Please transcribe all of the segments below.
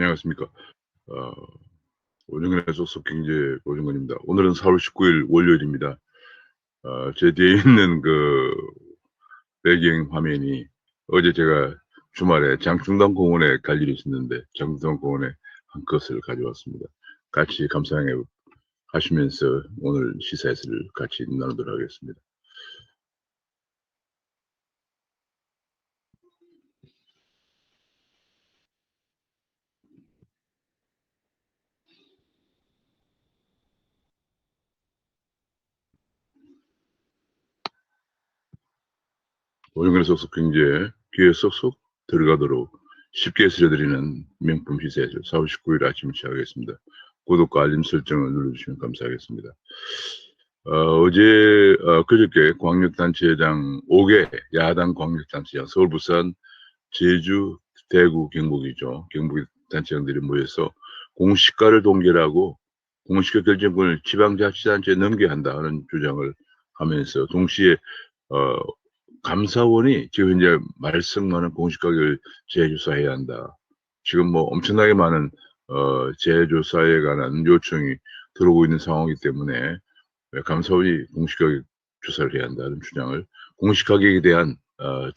안녕하십니까. 어, 오정근의 속속 경제 오정근입니다. 오늘은 4월 19일 월요일입니다. 제 뒤에 있는 그 배경 화면이 어제 제가 주말에 장충당 공원에 갈 일이 있었는데 장충당 공원에 한 컷을 가져왔습니다. 같이 감상해 하시면서 오늘 시사회를 같이 나누도록 하겠습니다. 오정근의 속속 경제 귀에 쏙쏙 들어가도록 쉽게 쓰여드리는 명품 시사회 4월 19일 아침 시작하겠습니다. 구독과 알림 설정을 눌러주시면 감사하겠습니다. 어제 그저께 광역단체장 5개 야당 광역단체장 서울, 부산, 제주, 대구, 경북이죠. 경북 단체장들이 모여서 공시가를 동결하고 공시가 결정권을 지방자치단체에 넘겨야 한다는 주장을 하면서 동시에 어, 감사원이 지금 현재 말썽 많은 공시가격을 재조사해야 한다. 지금 뭐 엄청나게 많은 재조사에 관한 요청이 들어오고 있는 상황이기 때문에 감사원이 공시가격 조사를 해야 한다는 주장을, 공시가격에 대한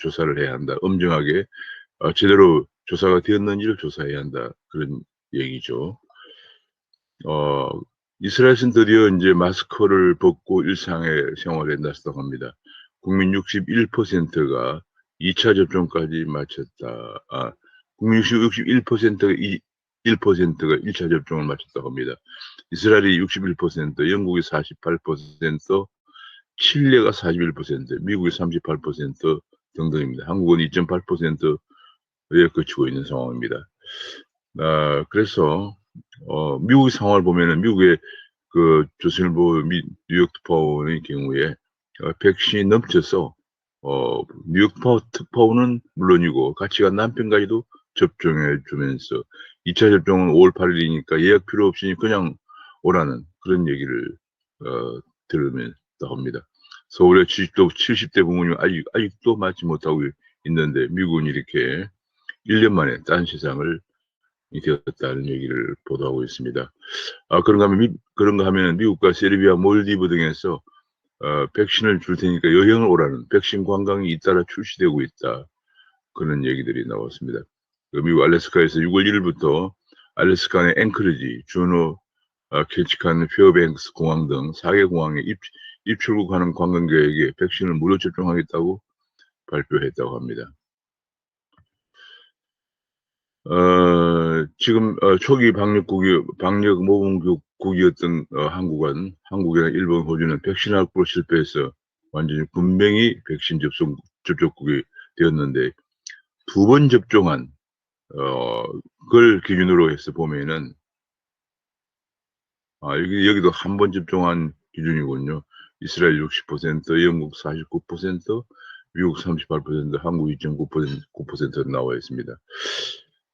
조사를 해야 한다. 엄정하게 제대로 조사가 되었는지를 조사해야 한다. 그런 얘기죠. 어, 이스라엘은 드디어 이제 마스크를 벗고 일상의 생활에 나섰다고 합니다. 국민 61%가 2차 접종까지 마쳤다. 국민 61%가 1%가 1차 접종을 마쳤다고 합니다. 이스라엘이 61%, 영국이 48%, 칠레가 41%, 미국이 38% 등등입니다. 한국은 2.8%에 그치고 있는 상황입니다. 그래서 미국의 상황을 보면은 미국의 그 조선일보 뉴욕 특파원의 경우에 백신이 넘쳐서 뉴욕 특파원은 물론이고 같이 간 남편까지도 접종해 주면서 2차 접종은 5월 8일이니까 예약 필요 없이 그냥 오라는 그런 얘기를 들으면서 합니다. 서울의 70대 부모님 아직도 맞지 못하고 있는데 미국은 이렇게 1년 만에 딴 세상을 되었다는 얘기를 보도하고 있습니다. 그런가 하면 미국과 세르비아, 몰디브 등에서 백신을 줄 테니까 여행을 오라는 백신 관광이 잇따라 출시되고 있다. 그런 얘기들이 나왔습니다. 미국 알래스카에서 6월 1일부터 알래스카 내 앵커리지, 주노, 켈치칸, 페어뱅스 공항 등 4개 공항에 입출국하는 관광객에게 백신을 무료 접종하겠다고 발표했다고 합니다. 지금 초기 방역 모범국이었던 한국이나 일본, 호주는 백신 확보로 실패해서 완전히 분명히 백신 접촉국이 되었는데, 두 번 접종한 걸 기준으로 해서 보면은 여기도 한 번 접종한 기준이군요. 이스라엘 60%, 영국 49%, 미국 38%, 한국 2.9% 나와 있습니다.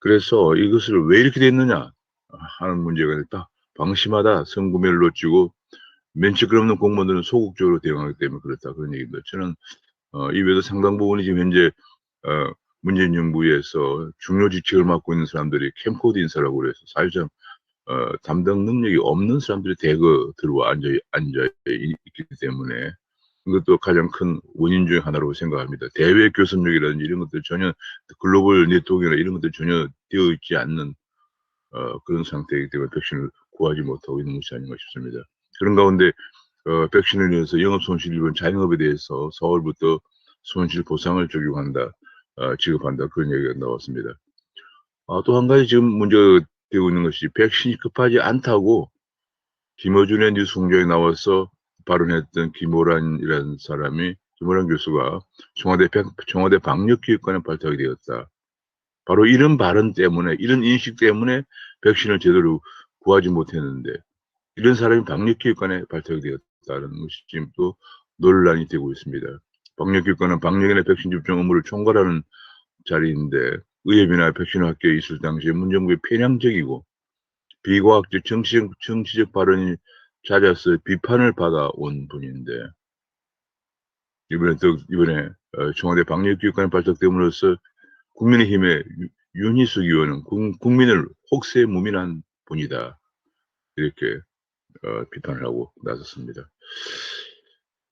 그래서 이것을 왜 이렇게 됐느냐 하는 문제가 딱 방심하다 성구매를 놓치고 면책을 없는 공무원들은 소극적으로 대응하기 때문에 그렇다, 그런 얘기입니다. 저는 이외에도 상당 부분이 지금 현재 문재인 정부에서 중요 직책을 맡고 있는 사람들이 캠코드 인사라고 그래서 사실상 담당 능력이 없는 사람들이 대거 들어와 앉아 있기 때문에 이것도 가장 큰 원인 중에 하나라고 생각합니다. 대외 교섭력이라든지 이런 것들 전혀, 글로벌 네트워크나 이런 것들 전혀 되어 있지 않는 그런 상태이기 때문에 백신을 구하지 못하고 있는 것이 아닌가 싶습니다. 그런 가운데 백신을 위해서 영업 손실 입은 자영업에 대해서 4월부터 손실 보상을 적용한다, 지급한다, 그런 얘기가 나왔습니다. 또 한 가지 지금 문제가 되고 있는 것이 백신이 급하지 않다고 김어준의 뉴스 공장에 나와서 발언했던 김호란 교수가 청와대 방역기획관에 발탁이 되었다. 바로 이런 발언 때문에, 이런 인식 때문에 백신을 제대로 구하지 못했는데, 이런 사람이 방역기획관에 발탁이 되었다는 것이 지금 또 논란이 되고 있습니다. 방역기획관은 방역이나 백신 접종 업무를 총괄하는 자리인데, 의협이나 백신학교에 있을 당시에 문정부의 편향적이고 비과학적 정치적 발언이 잦아서 비판을 받아온 분인데, 이번에 청와대 방역기획관에 발탁됨으로써 국민의힘의 윤희숙 의원은 국민을 혹세무민한 분이다. 이렇게 비판을 하고 나섰습니다.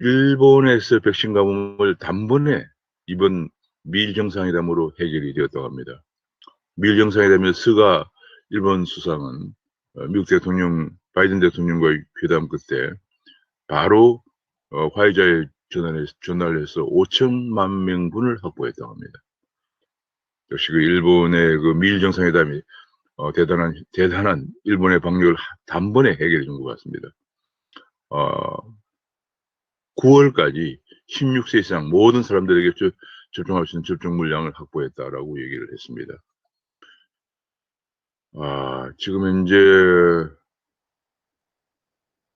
일본에서 백신 가뭄을 단번에 이번 미일 정상회담으로 해결이 되었다고 합니다. 미일 정상회담의 스가 일본 수상은 미국 대통령 바이든 대통령과의 회담 끝에 바로 화이자에 전화를 해서 5천만 명분을 확보했다고 합니다. 역시 그 일본의 그 미일 정상회담이 대단한 일본의 방역을 단번에 해결해 준 것 같습니다. 9월까지 16세 이상 모든 사람들에게 접종할 수 있는 접종 물량을 확보했다라고 얘기를 했습니다. 지금 현재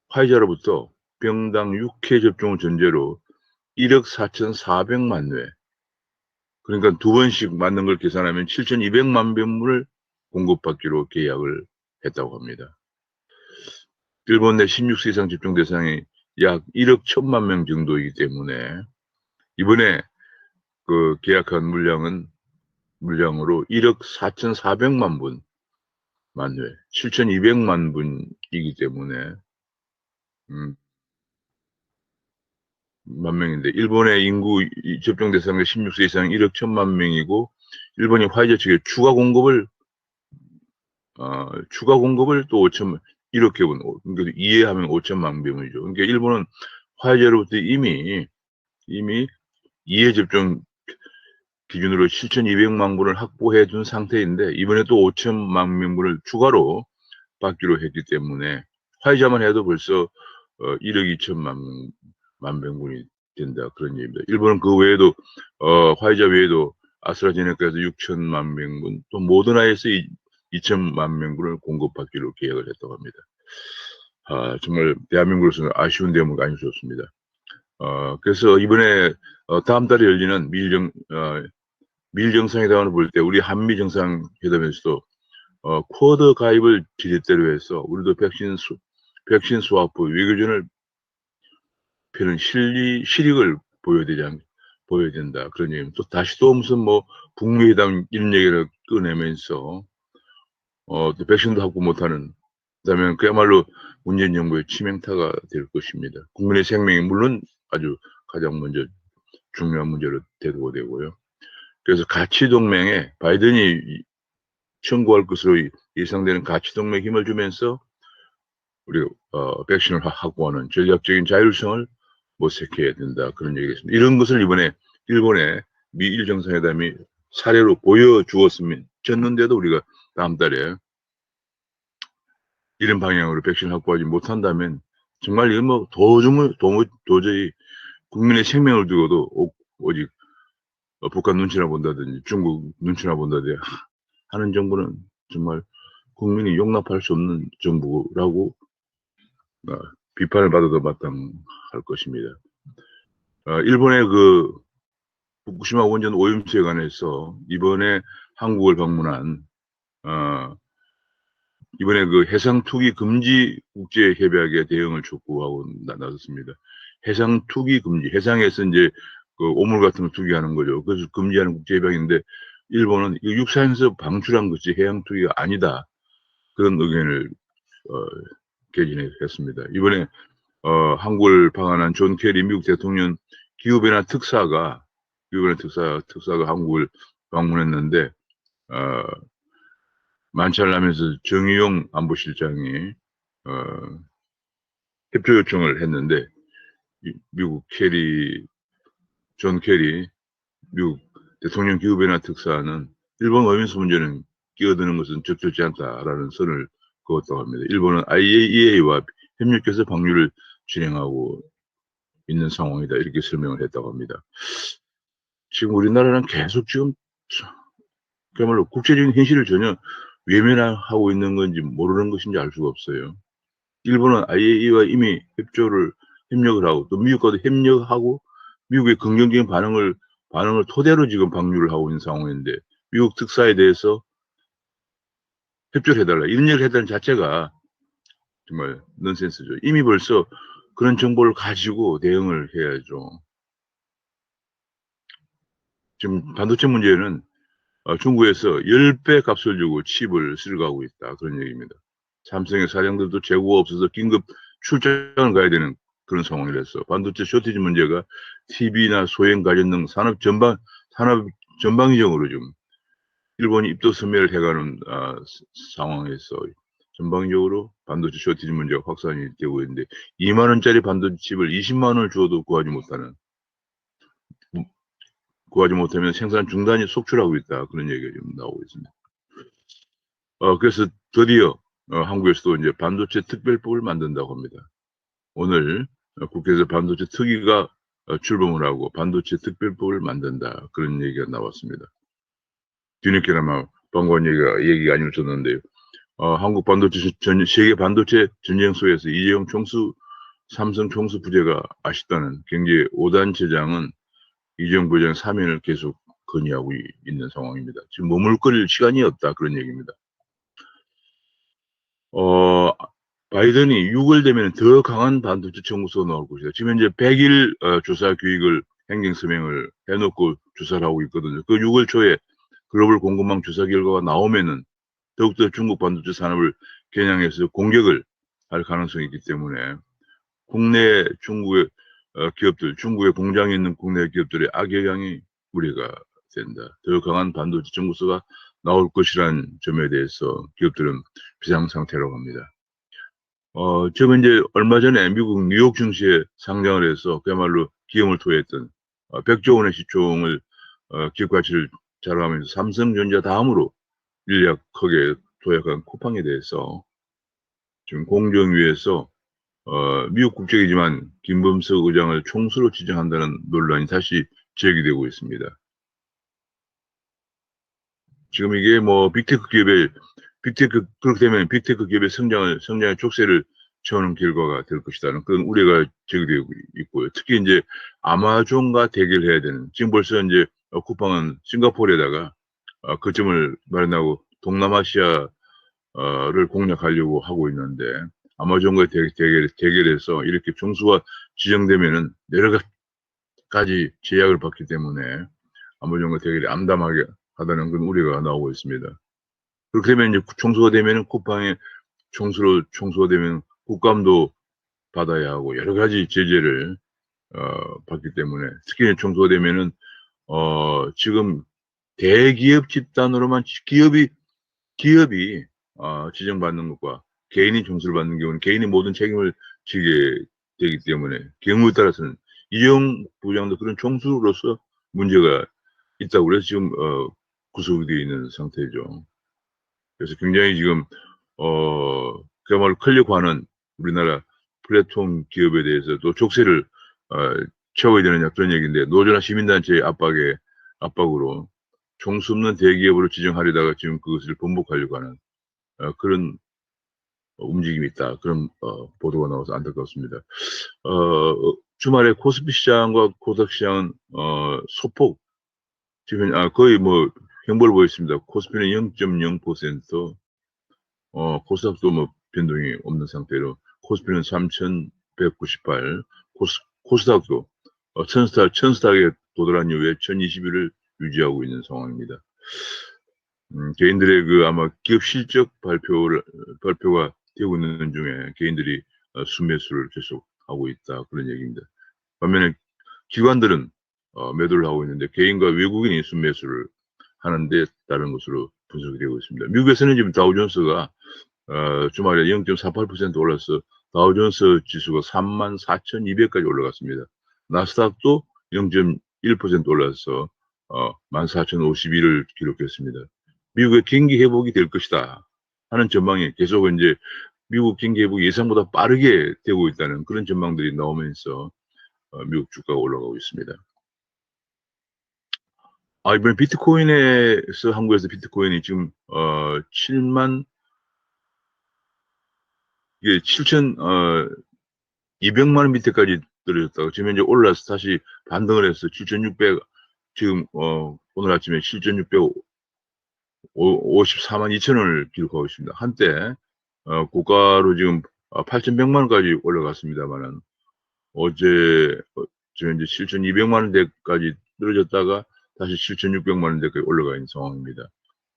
화이자로부터 병당 6회 접종을 전제로 1억 4,400만 회, 그러니까 2번씩 맞는 걸 계산하면 7,200만 병분을 공급받기로 계약을 했다고 합니다. 일본 내 16세 이상 접종 대상이 약 1억 1천만 명 정도이기 때문에 이번에 그 계약한 물량으로 1억 4,400만 분 만회, 7,200만 분이기 때문에 만 명인데 일본의 인구 접종 대상이 16세 이상 1억 1천만 명이고 일본이 화이자 측에 추가 공급을 또 5천만 이렇게 그러니까 이해하면 5천만 병이죠. 그러니까 일본은 화이자로부터 이미 2회 접종 기준으로 7,200만 분을 확보해 둔 상태인데 이번에 또 5천만 명분을 추가로 받기로 했기 때문에 화이자만 해도 벌써 1억 2천만 병분이 된다 그런 얘기입니다. 일본은 그 외에도 화이자 외에도 아스트라제네카에서 6천만 명분 또 모더나에서 2천만 명분을 공급받기로 계약을 했다고 합니다. 정말 대한민국으로서는 아쉬운 대목이 아닐 수 없습니다. 그래서 이번에 다음 달에 열리는 미일 정상회담을 볼 때 우리 한미 정상회담에서도 쿼드 가입을 지렛대로 해서 우리도 백신 스와프 외교전을 펴는 실익을 보여야 된다 그런 얘기입니다. 또 다시 또 무슨 뭐 북미 회담 이런 얘기를 꺼내면서 또 백신도 확보 못하는 그다음에 그야말로 문재인 정부의 치명타가 될 것입니다. 국민의 생명이 물론 아주 가장 먼저 중요한 문제로 대두가 되고요. 그래서 가치동맹에 바이든이 청구할 것으로 예상되는 가치동맹 힘을 주면서 우리가 백신을 확보하는 전략적인 자율성을 모색해야 된다 그런 얘기겠습니다. 이런 것을 이번에 일본의 미일 정상회담이 사례로 보여주었으면 졌는데도 우리가 다음 달에 이런 방향으로 백신을 확보하지 못한다면 정말 이거 뭐 도저히 국민의 생명을 두고도 오직 북한 눈치나 본다든지 중국 눈치나 본다든지 하는 정부는 정말 국민이 용납할 수 없는 정부라고 비판을 받아도 마땅할 것입니다. 일본의 그 후쿠시마 원전 오염수에 관해서 이번에 한국을 방문한 이번에 그 해상 투기 금지 국제 협약에 대응을 촉구하고 나섰습니다. 해상 투기 금지, 해상에서 이제 그 오물 같은 거 투기하는 거죠. 그래서 금지하는 국제 협약인데 일본은 육상에서 방출한 것이 해양 투기가 아니다. 그런 의견을 개진했습니다. 이번에 한국을 방한한 존 케리 미국 대통령 기후변화 특사가 한국을 방문했는데 만찬을 하면서 정의용 안보실장이 협조 요청을 했는데 미국 존 케리 미국 대통령 기후변화 특사는 일본 오염수 문제는 끼어드는 것은 적절치 않다라는 선을 그었다고 합니다. 일본은 IAEA와 협력해서 방류를 진행하고 있는 상황이다 이렇게 설명을 했다고 합니다. 지금 우리나라는 계속 지금 그야말로 국제적인 현실을 전혀 외면하고 있는 건지 모르는 것인지 알 수가 없어요. 일본은 IAEA와 이미 협력을 하고 또 미국과도 협력하고 미국의 긍정적인 반응을 토대로 지금 방류를 하고 있는 상황인데 미국 특사에 대해서 협조를 해달라 이런 얘기를 해달라는 자체가 정말 넌센스죠. 이미 벌써 그런 정보를 가지고 대응을 해야죠. 지금 반도체 문제는 중국에서 10배 값을 주고 칩을 수출하고 있다. 그런 얘기입니다. 삼성의 사장들도 재고가 없어서 긴급 출장을 가야 되는 그런 상황이라서 반도체 쇼티지 문제가 TV나 소형 가전 등 산업 전방위적으로 좀 일본이 입도선멸을 해가는 상황에서 전방위적으로 반도체 쇼티지 문제가 확산이 되고 있는데 2만 원짜리 반도체 칩을 20만 원을 주어도 구하지 못하면 생산 중단이 속출하고 있다. 그런 얘기가 지금 나오고 있습니다. 그래서 드디어 한국에서도 이제 반도체 특별법을 만든다고 합니다. 오늘 국회에서 반도체 특위가 출범을 하고 반도체 특별법을 만든다. 그런 얘기가 나왔습니다. 뒤늦게나마 반가운 얘기가 아니었었는데요. 한국 반도체 세계 반도체 전쟁 속에서 이재용 총수, 삼성 총수 부재가 아쉽다는 경제 5단 체장은 이재용 부회장 사면을 계속 건의하고 있는 상황입니다. 지금 머물거릴 시간이 없다. 그런 얘기입니다. 바이든이 6월 되면 더 강한 반도체 청구서가 나올 것이다. 지금 현재 100일 조사 계획을 행정서명을 해놓고 조사를 하고 있거든요. 그 6월 초에 글로벌 공급망 조사 결과가 나오면은 더욱더 중국 반도체 산업을 겨냥해서 공격을 할 가능성이 있기 때문에 국내 중국의 기업들, 중국에 공장이 있는 국내 기업들의 악영향이 우려가 된다. 더 강한 반도체 청구서가 나올 것이라는 점에 대해서 기업들은 비상 상태라고 합니다. 지금 이제 얼마 전에 미국 뉴욕 증시에 상장을 해서 그야말로 기염을 토했던 100조 원의 시총을 기업 가치를 자랑하면서 삼성전자 다음으로 인력 크게 도약한 쿠팡에 대해서 지금 공정위에서 미국 국적이지만 김범석 의장을 총수로 지정한다는 논란이 다시 제기되고 있습니다. 지금 이게 뭐 그렇게 되면 빅테크 기업의 성장의 촉새를 채우는 결과가 될 것이라는 그런 우려가 제기되고 있고요. 특히 이제 아마존과 대결해야 되는, 지금 벌써 이제 쿠팡은 싱가포르에다가 거점을 마련하고 동남아시아를 공략하려고 하고 있는데, 아마존과 대결해서 이렇게 총수가 지정되면은 여러 가지 제약을 받기 때문에 아마존과 대결이 암담하게 하다는 그런 우려가 나오고 있습니다. 그렇게 되면 이제 총수가 되면은 쿠팡의 총수가 되면 국감도 받아야 하고 여러 가지 제재를 받기 때문에, 특히 총수가 되면은 지금 대기업 집단으로만 기업이 지정받는 것과 개인이 총수를 받는 경우는 개인이 모든 책임을 지게 되기 때문에 경우에 따라서는 이재용 부장도 그런 총수로서 문제가 있다고 그래서 지금 구속이 되어 있는 상태죠. 그래서 굉장히 지금 그야말로 클릭하는 우리나라 플랫폼 기업에 대해서 또 족쇄를 채워야 되느냐 그런 얘기인데, 노조나 시민단체의 압박으로 총수 없는 대기업으로 지정하려다가 지금 그것을 번복하려고 하는 그런 움직임이 있다. 그런 보도가 나와서 안타깝습니다. 주말에 코스피 시장과 코스닥 시장은 소폭 지금 거의 뭐 형벌 보였습니다. 코스피는 0.0%, 코스닥도 뭐 변동이 없는 상태로 코스피는 3,198, 코스닥도 천스닥에 도달한 이후에 1,021을 유지하고 있는 상황입니다. 개인들의 그 아마 기업 실적 발표가 되고 있는 중에 개인들이 순매수를 계속 하고 있다. 그런 얘기입니다. 반면에 기관들은 매도를 하고 있는데 개인과 외국인이 순매수를 하는데 따른 것으로 분석이 되고 있습니다. 미국에서는 지금 다우존스가 주말에 0.48% 올라서 다우존스 지수가 34,200까지 올라갔습니다. 나스닥도 0.1% 올라서 14,051을 기록했습니다. 미국의 경기 회복이 될 것이다 하는 전망이 계속 이제 미국 경기 회복이 예상보다 빠르게 되고 있다는 그런 전망들이 나오면서 미국 주가가 올라가고 있습니다. 이번 비트코인에서 한국에서 비트코인이 지금 7,200만 원 밑에까지 떨어졌다가 지금 현재 올라서 다시 반등을 해서 7,600, 지금 오늘 아침에 7,654만 2천 원을 기록하고 있습니다. 한때 고가로 지금 8,100만 원까지 올라갔습니다만은 어제 지금 이제 7,200만 원대까지 떨어졌다가 다시 7,600만 원대까지 올라가 있는 상황입니다.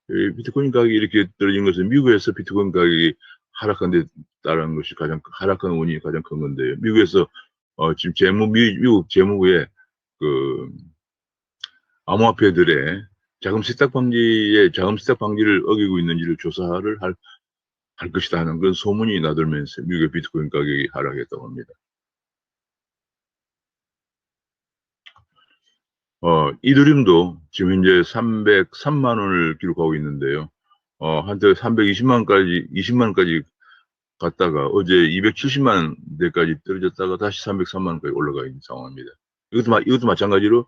비트코인 가격이 이렇게 떨어진 것은 미국에서 비트코인 가격이 하락한 데 따른 것이 하락한 원인이 가장 큰 건데요. 미국에서 지금 미국 재무부에 그 암호화폐들의 자금 세탁 방지를 어기고 있는지를 조사를 할 것이다 하는 그런 소문이 나돌면서 미국의 비트코인 가격이 하락했다고 합니다. 이더리움도 지금 현재 303만 원을 기록하고 있는데요. 한때 20만 원까지 갔다가 어제 270만 원대까지 떨어졌다가 다시 303만 원까지 올라가 있는 상황입니다. 이것도 마찬가지로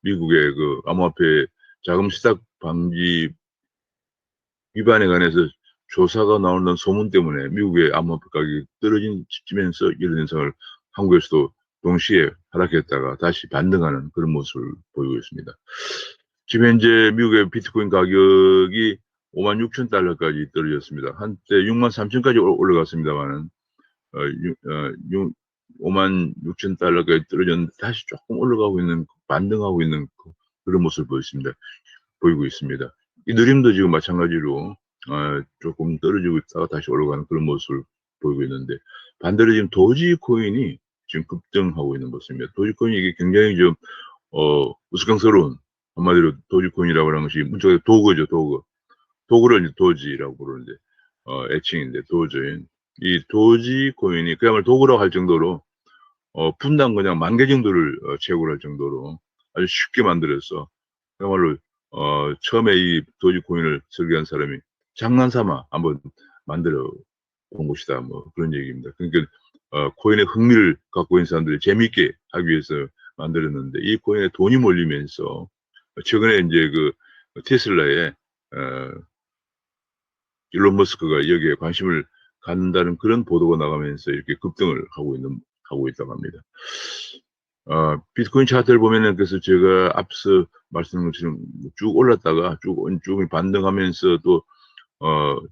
미국의 그 암호화폐 자금 세탁 방지 위반에 관해서 조사가 나오는 소문 때문에 미국의 암호화폐 가격이 떨어지면서 이런 현상을 한국에서도 동시에 하락했다가 다시 반등하는 그런 모습을 보이고 있습니다. 지금 현재 미국의 비트코인 가격이 56,000달러까지 떨어졌습니다. 한때 63,000까지 올라갔습니다만은 56,000달러까지 떨어졌는데 다시 조금 올라가고 있는, 반등하고 있는 그런 모습을 보이고 있습니다. 이더리움도 지금 마찬가지로 조금 떨어지고 있다가 다시 올라가는 그런 모습을 보이고 있는데, 반대로 지금 도지코인이 지금 급등하고 있는 모습입니다. 도지코인이 이게 굉장히 좀 우스꽝스러운, 한마디로 도지코인이라고 하는 것이 문자가 도그죠, 도그. 도그를 이제 도지라고 부르는데 애칭인데 도저인 이 도지코인이 그야말로 도구라고 할 정도로 분당 그냥 10,000개 정도를 채굴할 정도로 아주 쉽게 만들어서 그야말로 처음에 이 도지코인을 설계한 사람이 장난삼아 한번 만들어 본 것이다 뭐 그런 얘기입니다. 그러니까 코인의 흥미를 갖고 있는 사람들이 재미있게 하기 위해서 만들었는데 이 코인에 돈이 몰리면서 최근에 이제 그 테슬라의 일론 머스크가 여기에 관심을 갖는다는 그런 보도가 나가면서 이렇게 급등을 하고 있다고 합니다. 비트코인 차트를 보면은 그래서 제가 앞서 말씀드린 것처럼 쭉 올랐다가 쭉 반등하면서 또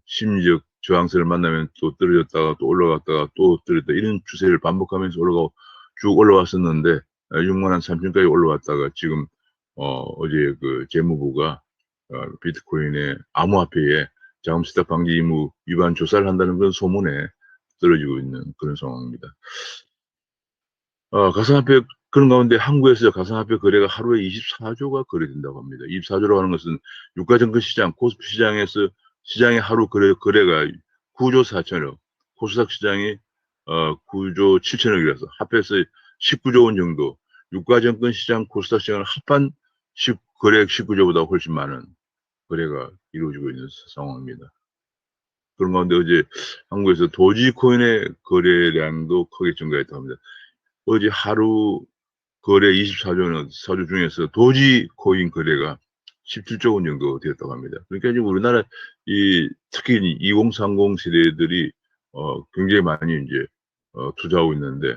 심리적 저항선을 만나면 또 떨어졌다가 또 올라갔다가 또 떨어졌다 이런 추세를 반복하면서 쭉 올라왔었는데 6만 3천까지 올라왔다가 지금 어제 그 재무부가 비트코인의 암호화폐에 자금 세탁 방지 의무 위반 조사를 한다는 그런 소문에 떨어지고 있는 그런 상황입니다. 가상화폐 그런 가운데 한국에서 가상화폐 거래가 하루에 24조가 거래된다고 합니다. 24조라고 하는 것은 유가증권 시장, 코스피 시장에서 시장의 하루 거래가 9조 4천억, 코스닥 시장이 9조 7천억이라서 합해서 19조 원 정도, 유가증권 시장, 코스닥 시장을 합한 거래액 19조보다 훨씬 많은 거래가 이루어지고 있는 상황입니다. 그런 가운데 어제 한국에서 도지코인의 거래량도 크게 증가했다고 합니다. 어제 하루 거래 24조 중에서 도지코인 거래가 17조 원 정도 되었다고 합니다. 그러니까 지금 우리나라 특히 2030 세대들이 굉장히 많이 이제 투자하고 있는데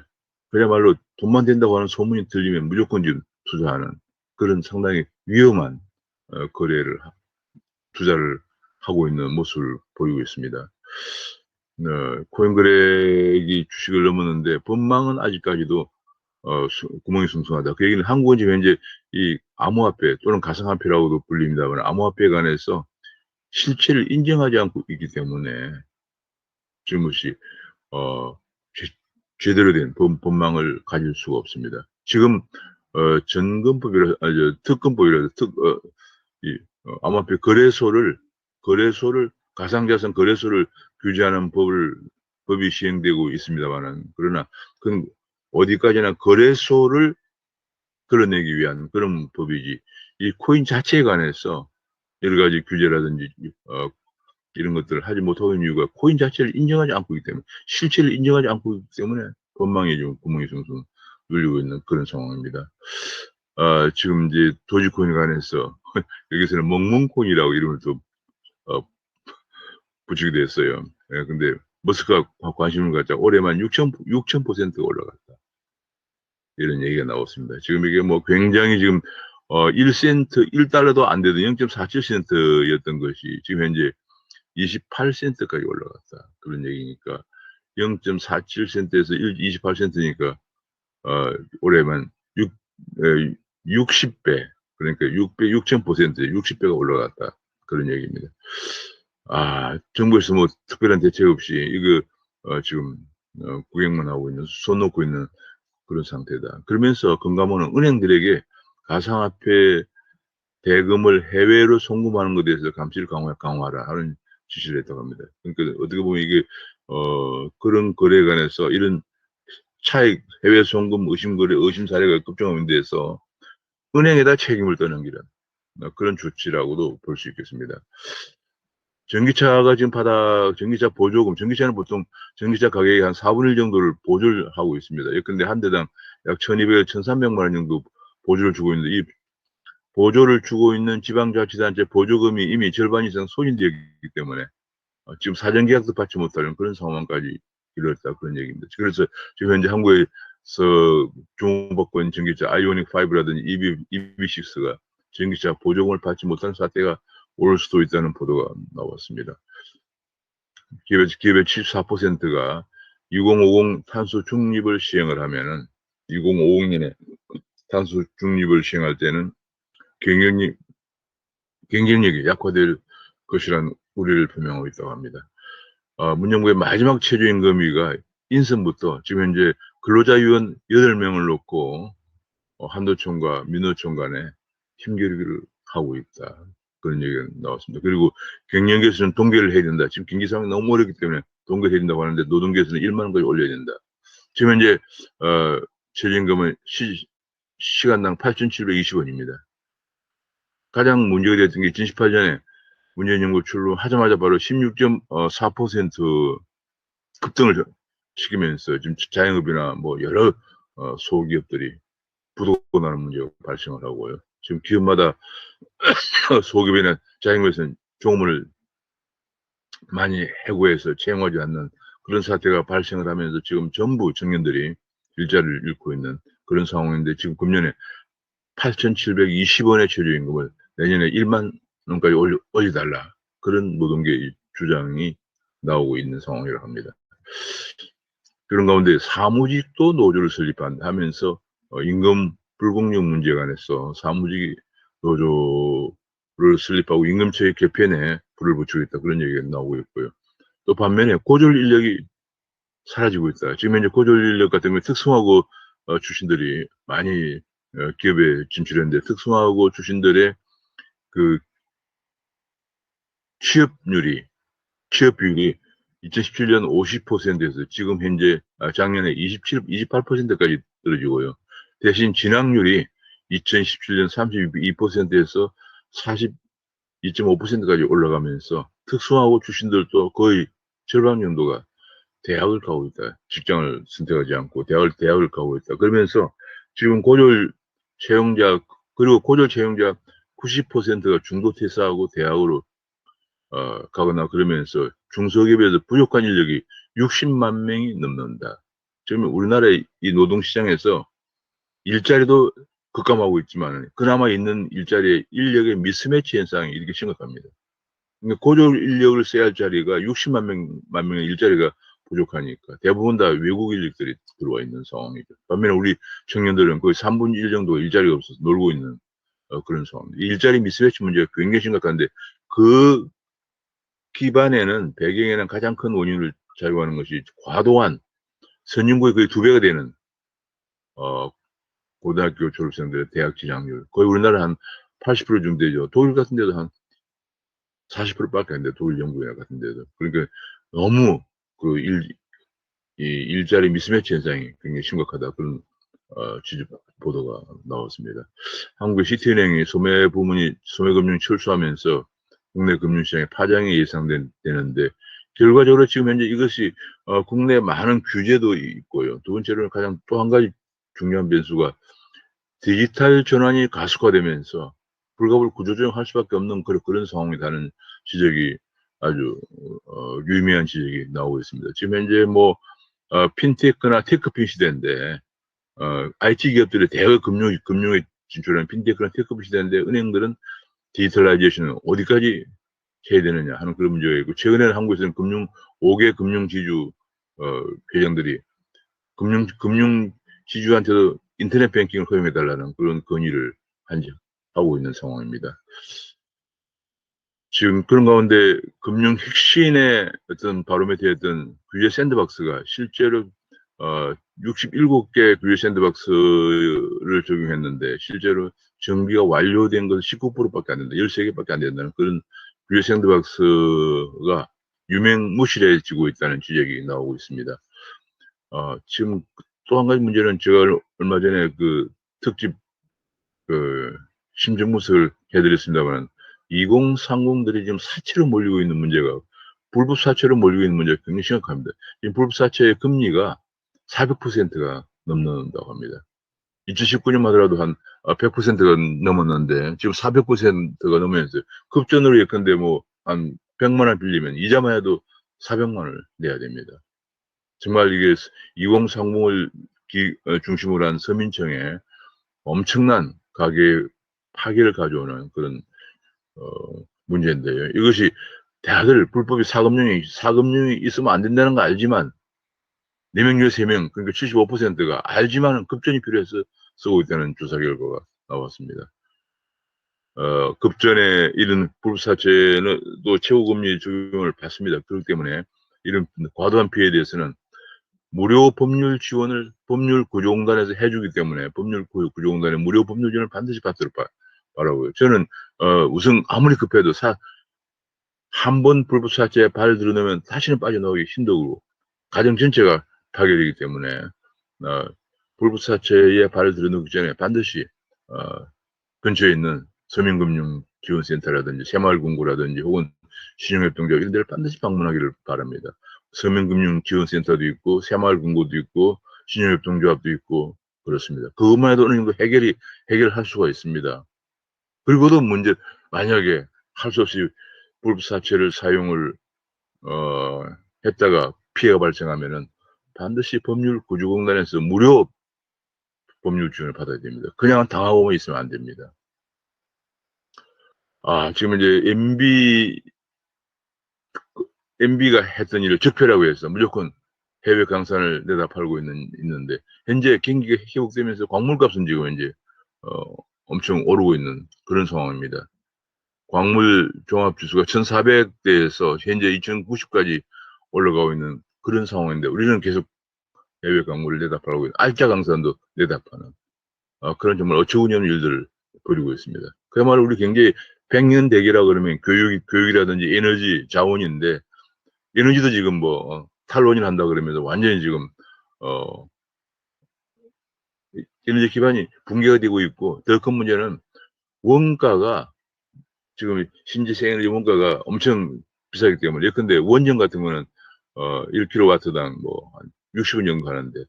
그야말로 돈만 된다고 하는 소문이 들리면 무조건 지금 투자하는 그런 상당히 위험한 투자를 하고 있는 모습을 보이고 있습니다. 코인 거래액이 주식을 넘었는데 법망은 아직까지도 구멍이 숭숭하다. 그 얘기는 한국은 지금 현재 이 암호화폐 또는 가상화폐라고도 불립니다만 암호화폐에 관해서 실체를 인정하지 않고 있기 때문에 지금 것이 제대로 된 법망을 가질 수가 없습니다. 지금 특검법이라도 암호화폐 거래소를 가상자산 거래소를 규제하는 법이 시행되고 있습니다만은 그러나 그건 어디까지나 거래소를 걸어내기 위한 그런 법이지 이 코인 자체에 관해서 여러 가지 규제라든지 이런 것들을 하지 못하고 있는 이유가 코인 자체를 인정하지 않고 있기 때문에 실체를 인정하지 않고 있기 때문에 법망에 좀 구멍이 숭숭 눌리고 있는 그런 상황입니다. 지금 이제 도지코인에 관해서 여기서는 멍멍코인이라고 이름을 또 붙이게 됐어요. 근데 머스크가 관심을 갖자 올해만 6,000%가 올라갔다. 이런 얘기가 나왔습니다. 지금 이게 뭐 굉장히 지금 1센트, 1달러도 안 되던 0.47센트였던 것이 지금 현재 28센트까지 올라갔다. 그런 얘기니까 0.47센트에서 28센트니까 올해만 60배 그러니까 6,000%, 60배가 올라갔다. 그런 얘기입니다. 정부에서 뭐 특별한 대책 없이 이거 지금 구경만 하고 있는, 손 놓고 있는 그런 상태다. 그러면서 금감원은 은행들에게 가상화폐 대금을 해외로 송금하는 것에 대해서 감시를 강화하라 하는 지시를 했다고 합니다. 그러니까 어떻게 보면 이게 그런 거래에 관해서 이런 차익, 해외 송금 의심 거래, 의심 사례가 급증하는 데에서 은행에다 책임을 떠넘기는 그런 조치라고도 볼 수 있겠습니다. 전기차가 지금 전기차 보조금, 전기차는 보통 전기차 가격의 한 4분의 1 정도를 보조를 하고 있습니다. 예컨대 한 대당 약 1200, 1300만 원 정도 보조를 주고 있는데, 이 보조를 주고 있는 지방자치단체 보조금이 이미 절반 이상 소진되어 있기 때문에 지금 사전계약도 받지 못하는 그런 상황까지 이르렀다, 그런 얘기입니다. 그래서 지금 현재 한국에서 주목받고 있는 전기차 아이오닉 5라든지 EV6가 전기차 보조금을 받지 못하는 사태가 올 수도 있다는 보도가 나왔습니다. 기업의 74%가 2050 탄소 중립을 시행을 하면은, 2050년에 탄소 중립을 시행할 때는 경쟁력이 약화될 것이라는 우려를 표명하고 있다고 합니다. 문정부의 마지막 최저임금위가 인선부터 지금 현재 근로자위원 8명을 놓고 한도총과 민노총 간에 힘겨루기를 하고 있다, 그런 얘기가 나왔습니다. 그리고 갱년기에서는 동결을 해야 된다. 지금 경기 상황이 너무 어렵기 때문에 동결해야 된다고 하는데, 노동계에서는 1만 원까지 올려야 된다. 지금 현재 최저임금은 시간당 8,720원입니다. 가장 문제가 됐던 게 2018년에 문재인 정부 출범하자마자 바로 16.4% 급등을 시키면서 지금 자영업이나 뭐 여러 소기업들이 부도가 나는 문제가 발생을 하고요. 지금 기업마다 소기업이나 자영업에서는 종업원을 많이 해고해서 채용하지 않는 그런 사태가 발생을 하면서 지금 전부 청년들이 일자리를 잃고 있는 그런 상황인데, 지금 금년에 8,720원의 최저임금을 내년에 1만 원까지 올려달라, 그런 노동계의 주장이 나오고 있는 상황이라고 합니다. 그런 가운데 사무직도 노조를 설립하면서 임금 불공정 문제에 관해서 사무직 노조를 설립하고 임금체계 개편에 불을 붙이고 있다, 그런 얘기가 나오고 있고요. 또 반면에 고졸 인력이 사라지고 있다. 지금 현재 고졸 인력 같은 경우 특성화고 출신들이 많이 기업에 진출했는데, 특성화고 출신들의 그 취업 비율이 2017년 50%에서 지금 현재 작년에 28%까지 떨어지고요. 대신 진학률이 2017년 32%에서 42.5%까지 올라가면서 특성화고 출신들도 거의 절반 정도가 대학을 가고 있다. 직장을 선택하지 않고 대학을 가고 있다. 그러면서 지금 고졸 채용자 90%가 중도 퇴사하고 대학으로 가거나, 그러면서 중소기업에서 부족한 인력이 60만 명이 넘는다. 지금 우리나라의 이 노동시장에서 일자리도 급감하고 있지만 그나마 있는 일자리에 인력의 미스매치 현상이 이렇게 심각합니다. 그러니까 고졸 인력을 써야 할 자리가 60만 명의 일자리가 부족하니까 대부분 다 외국 인력들이 들어와 있는 상황이죠. 반면에 우리 청년들은 거의 3분의 1 정도 일자리가 없어서 놀고 있는 그런 상황입니다. 일자리 미스매치 문제가 굉장히 심각한데, 그 기반에는, 배경에는 가장 큰 원인을 작용하는 것이 과도한 선진국의 거의 2배가 되는 고등학교 졸업생들의 대학 진학률, 거의 우리나라 한 80% 정도 되죠. 독일 같은 데도 한 40%밖에 안 돼. 독일, 영국이나 같은 데도. 그러니까 너무 그 일자리 미스매치 현상이 굉장히 심각하다, 그런 취재 보도가 나왔습니다. 한국의 시티은행이 소매금융 철수하면서 국내 금융시장에 파장이 예상되는데, 결과적으로 지금 현재 이것이 국내 많은 규제도 있고요. 두 번째로는 가장 또 한 가지 중요한 변수가 디지털 전환이 가속화되면서 불가불 구조조정할 수밖에 없는 그런 상황이라는 지적이 아주 유의미한 지적이 나오고 있습니다. 지금 현재 뭐 핀테크나 테크핀 시대인데, IT 기업들의 대거 금융에 진출하는 핀테크나 테크핀 시대인데, 은행들은 디지털라이제이션을 어디까지 해야 되느냐 하는 그런 문제가 있고, 최근에는 한국에서는 5개 금융지주 회장들이 금융지주한테도 인터넷 뱅킹을 허용해달라는 그런 건의를 한 하고 있는 상황입니다. 지금 그런 가운데 금융 혁신의 어떤 바로미터였던 규제 샌드박스가 실제로 67개 규제 샌드박스를 적용했는데 실제로 정비가 완료된 것은 19%밖에 안 된다. 13개밖에 안 된다는 그런 규제 샌드박스가 유명무실해지고 있다는 지적이 나오고 있습니다. 지금 또 한 가지 문제는 제가 얼마 전에 그 특집 그 심정무석을 해드렸습니다만 2030들이 지금 사채로 몰리고 있는 문제가 불법 사채로 몰리고 있는 문제가 굉장히 심각합니다. 지금 불법 사채의 금리가 400%가 넘는다고 합니다. 2019년 하더라도 한 100%가 넘었는데 지금 400%가 넘으면서 급전으로 예컨대 뭐 한 100만 원 빌리면 이자만 해도 400만 원을 내야 됩니다. 정말 이게 2030을 중심으로 한 서민층의 엄청난 가계 파괴를 가져오는 그런 문제인데요. 이것이 다들 불법이 사금융이 있으면 안 된다는 거 알지만 4명 중에 3명 그러니까 75%가 알지만은 급전이 필요해서 쓰고 있다는 조사 결과가 나왔습니다. 급전에 이런 불사채는 또 최고금리 적용을 받습니다. 그렇기 때문에 이런 과도한 피해에 대해서는 무료 법률 지원을 법률구조공단에서 해주기 때문에 법률구조공단의 무료 법률 지원을 반드시 받도록 바라고요. 저는 우선 아무리 급해도 한 번 불법 사채에 발을 들여놓으면 다시는 빠져나오기 힘들고 가정 전체가 파괴되기 때문에 불법 사채에 발을 들여놓기 전에 반드시 근처에 있는 서민금융지원센터라든지 새마을금고라든지 혹은 신용협동조 이런 데를 반드시 방문하기를 바랍니다. 서민금융지원센터도 있고 새마을금고도 있고 신용협동조합도 있고 그렇습니다. 그것만 해도 어느 정도 해결할 수가 있습니다. 그리고도 만약에 할 수 없이 불법사채를 사용을 했다가 피해가 발생하면은 반드시 법률구조공단에서 무료 법률 지원을 받아야 됩니다. 그냥 당하고만 있으면 안 됩니다. 지금 이제 MB가 했던 일을 적폐라고 해서 무조건 해외 강산을 내다 팔고 있는데 현재 경기가 회복되면서 광물값은 지금 이제 엄청 오르고 있는 그런 상황입니다. 광물 종합지수가 1400대에서 현재 2090까지 올라가고 있는 그런 상황인데 우리는 계속 해외 광물을 내다 팔고 있는 알짜 강산도 내다 파는 그런 정말 어처구니없는 일들을 벌이고 있습니다. 그야말로 우리 경제 100년 대계라 그러면 교육이라든지 에너지 자원인데 에너지도 지금 뭐 탈원을 한다 그러면서 완전히 지금 어 에너지 기반이 붕괴가 되고 있고 더 큰 문제는 원가가 지금 신재생 에너지 원가가 엄청 비싸기 때문에 예컨대 원전 같은 거는 1kW당 뭐 한 60원 정도 가는데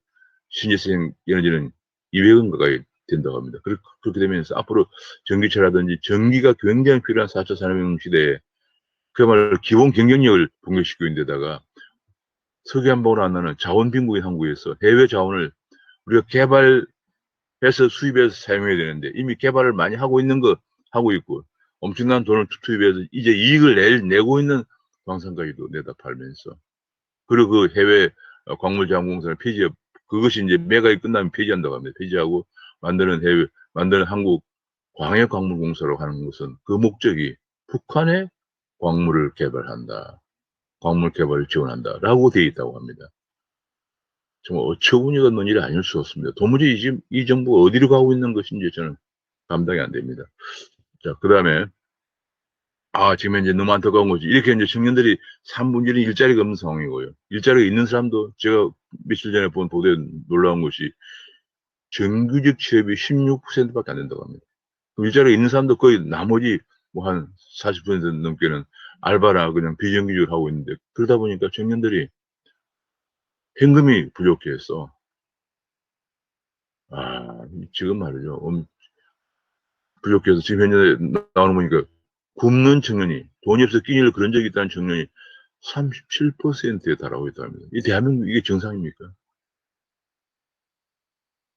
신재생 에너지는 200원 가까이 된다고 합니다. 그렇게 되면서 앞으로 전기차라든지 전기가 굉장히 필요한 4차 산업혁명 시대에 그야말로 기본 경쟁력을 붕괴시키고 있는 데다가 석유 한 방울 안 나는 자원 빈국인 한국에서 해외 자원을 우리가 개발해서 수입해서 사용해야 되는데 이미 개발을 많이 하고 있고 엄청난 돈을 투입해서 이제 이익을 내고 있는 광산가지도 내다 팔면서 그리고 그 해외 광물자원공사를 그것이 이제 매각이 끝나면 폐지한다고 합니다. 폐지하고 만드는 한국 광해광물공사로 하는 것은 그 목적이 북한의 광물을 개발한다. 광물 개발을 지원한다라고 되어 있다고 합니다. 정말 어처구니가 없는 일이 아닐 수 없습니다. 도무지 이 정부가 어디로 가고 있는 것인지 저는 감당이 안 됩니다. 자, 그 다음에, 지금 이제 너무 안타까운 거지. 이렇게 이제 청년들이 3분의 1은 일자리가 없는 상황이고요. 일자리가 있는 사람도 제가 며칠 전에 본 보도에 놀라운 것이 정규직 취업이 16%밖에 안 된다고 합니다. 일자리가 있는 사람도 거의 나머지 뭐 한 40% 넘게는 알바나 그냥 비정규직을 하고 있는데 그러다 보니까 청년들이 현금이 부족해서 지금 말이죠. 부족해서 지금 현재 나오는 보니까 굶는 청년이 돈이 없어 끼니를 그런 적이 있다는 청년이 37%에 달하고 있다 합니다. 이 대한민국 이게 정상입니까?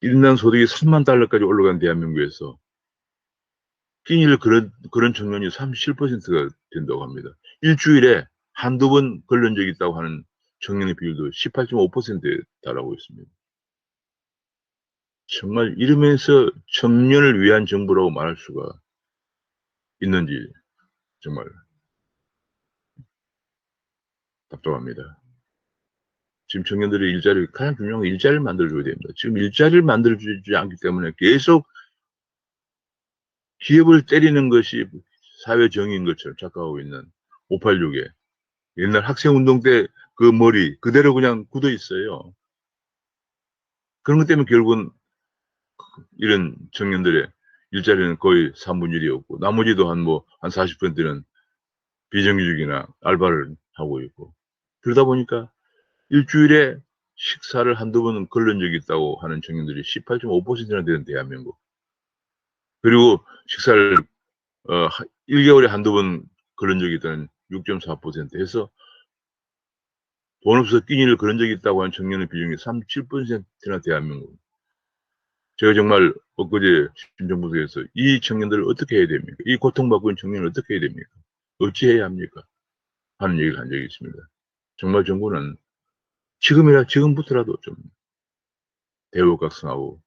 일당 소득이 3만 달러까지 올라간 대한민국에서 끼니를 그런 청년이 37%가 된다고 합니다. 일주일에 한두 번 걸린 적이 있다고 하는 청년의 비율도 18.5%에 달하고 있습니다. 정말 이러면서 청년을 위한 정부라고 말할 수가 있는지 정말 답답합니다. 지금 청년들의 일자리, 가장 중요한 건 일자리를 만들어줘야 됩니다. 지금 일자리를 만들어주지 않기 때문에 계속 기업을 때리는 것이 사회 정의인 것처럼 착각하고 있는 586에 옛날 학생운동 때 그 머리 그대로 그냥 굳어 있어요. 그런 것 때문에 결국은 이런 청년들의 일자리는 거의 3분의 1이었고, 나머지도 한 40%는 비정규직이나 알바를 하고 있고, 그러다 보니까 일주일에 식사를 한두 번은 걸른 적이 있다고 하는 청년들이 18.5%나 되는 대한민국. 그리고 식사를 1개월에 한두 번 그런 적이 있다는 6.4% 해서 돈 없어서 끼니를 그런 적이 있다고 하는 청년의 비중이 37%나 대한민국. 제가 정말 엊그제 심정부서에서 이 청년들을 어떻게 해야 됩니까? 이 고통받고 있는 청년을 어떻게 해야 됩니까? 어찌해야 합니까? 하는 얘기를 한 적이 있습니다. 정말 정부는 지금부터라도 좀 대우각성하고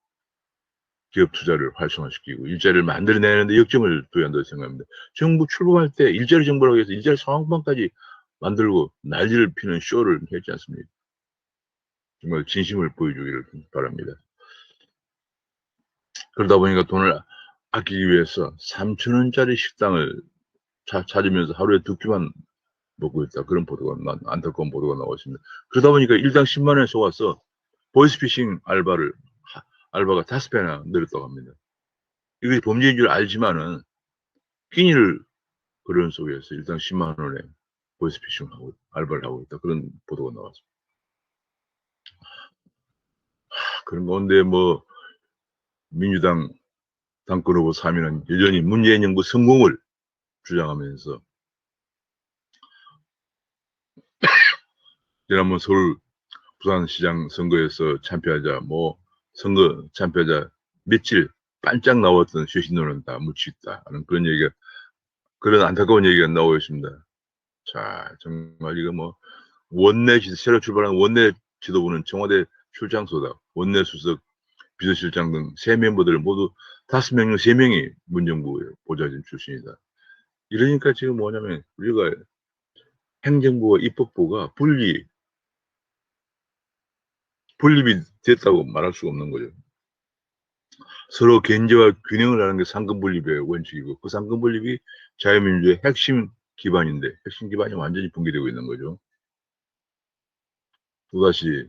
기업 투자를 활성화시키고 일자리를 만들어내는데 역점을 둬야 한다고 생각합니다. 정부 출범할 때 일자리 정부라고 해서 일자리 상황판까지 만들고 난리를 피는 쇼를 했지 않습니까? 정말 진심을 보여주기를 바랍니다. 그러다 보니까 돈을 아끼기 위해서 3,000원짜리 식당을 찾으면서 하루에 2끼만 먹고 있다. 그런 보도가, 안타까운 보도가 나오고 있습니다. 그러다 보니까 일당 10만 원에 속아서 보이스피싱 알바가 5배나 늘었다고 합니다. 이게 범죄인 줄 알지만은 끼니를 그런 속에서 일당 10만 원에 보이스피싱 알바를 하고 있다. 그런 보도가 나왔습니다. 그런 가운데 민주당 당권 후보 3위는 여전히 문재인 정부 성공을 주장하면서 지난번 서울 부산시장 선거에서 참패하자 선거 참패하자 며칠 반짝 나왔던 쇄신론은 다 묻히다 하는 그런 안타까운 얘기가 나오고 있습니다. 자, 정말 이거 새로 출발한 원내 지도부는 청와대 출장소다. 원내 수석, 비서실장 등 세 멤버들 모두 5명 중 3명이 문정부 보좌진 출신이다. 이러니까 지금 뭐냐면 우리가 행정부와 입법부가 분립이 됐다고 말할 수가 없는 거죠. 서로 견제와 균형을 하는 게 상권분립의 원칙이고, 그 상권분립이 자유민주주의의 핵심 기반인데, 핵심 기반이 완전히 붕괴되고 있는 거죠. 또다시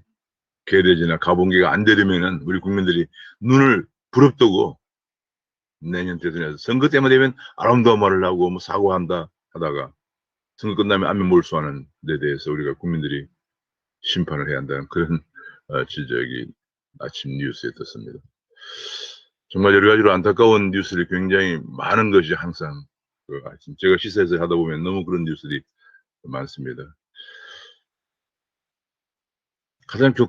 개돼지나 가봉기가 안 되려면은 우리 국민들이 눈을 부릅뜨고 내년 대선에서 선거 때만 되면 아름다운 말을 하고 사과한다 하다가 선거 끝나면 안면 몰수하는 데 대해서 우리가 국민들이 심판을 해야 한다는 그런 지적이 아침 뉴스에 떴습니다. 정말 여러 가지로 안타까운 뉴스들이 굉장히 많은 것이 항상 제가 시사에서 하다 보면 너무 그런 뉴스들이 많습니다.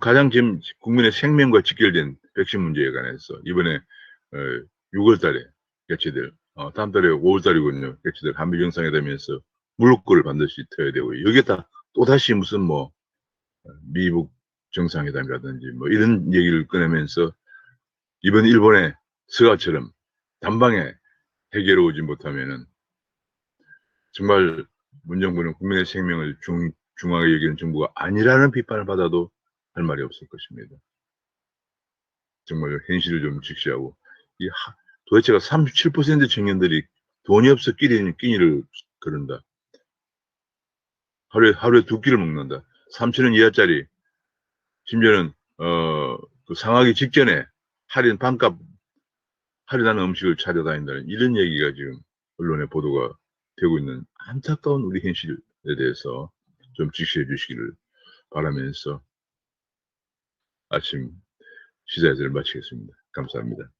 가장 지금 국민의 생명과 직결된 백신 문제에 관해서 이번에 6월 달에 개최될 다음 달에 5월 달이군요. 개최될 한미 정상회담에서 물꼬를 반드시 트여야 되고, 여기에다 또다시 무슨 미국 정상회담이라든지 이런 얘기를 꺼내면서 이번 일본의 스가처럼 단방에 해결해 오지 못하면은 정말 문정부는 국민의 생명을 중하게 여기는 정부가 아니라는 비판을 받아도 할 말이 없을 것입니다. 정말 현실을 좀 직시하고, 도대체가 37% 청년들이 돈이 없어 끼니를 그런다. 하루에 2끼를 먹는다. 3,000원 이하짜리, 심지어는 그 상하기 직전에 반값 할인하는 음식을 찾아다닌다는 이런 얘기가 지금 언론에 보도가 되고 있는 안타까운 우리 현실에 대해서 좀 직시해 주시기를 바라면서 아침 시사회를 마치겠습니다. 감사합니다.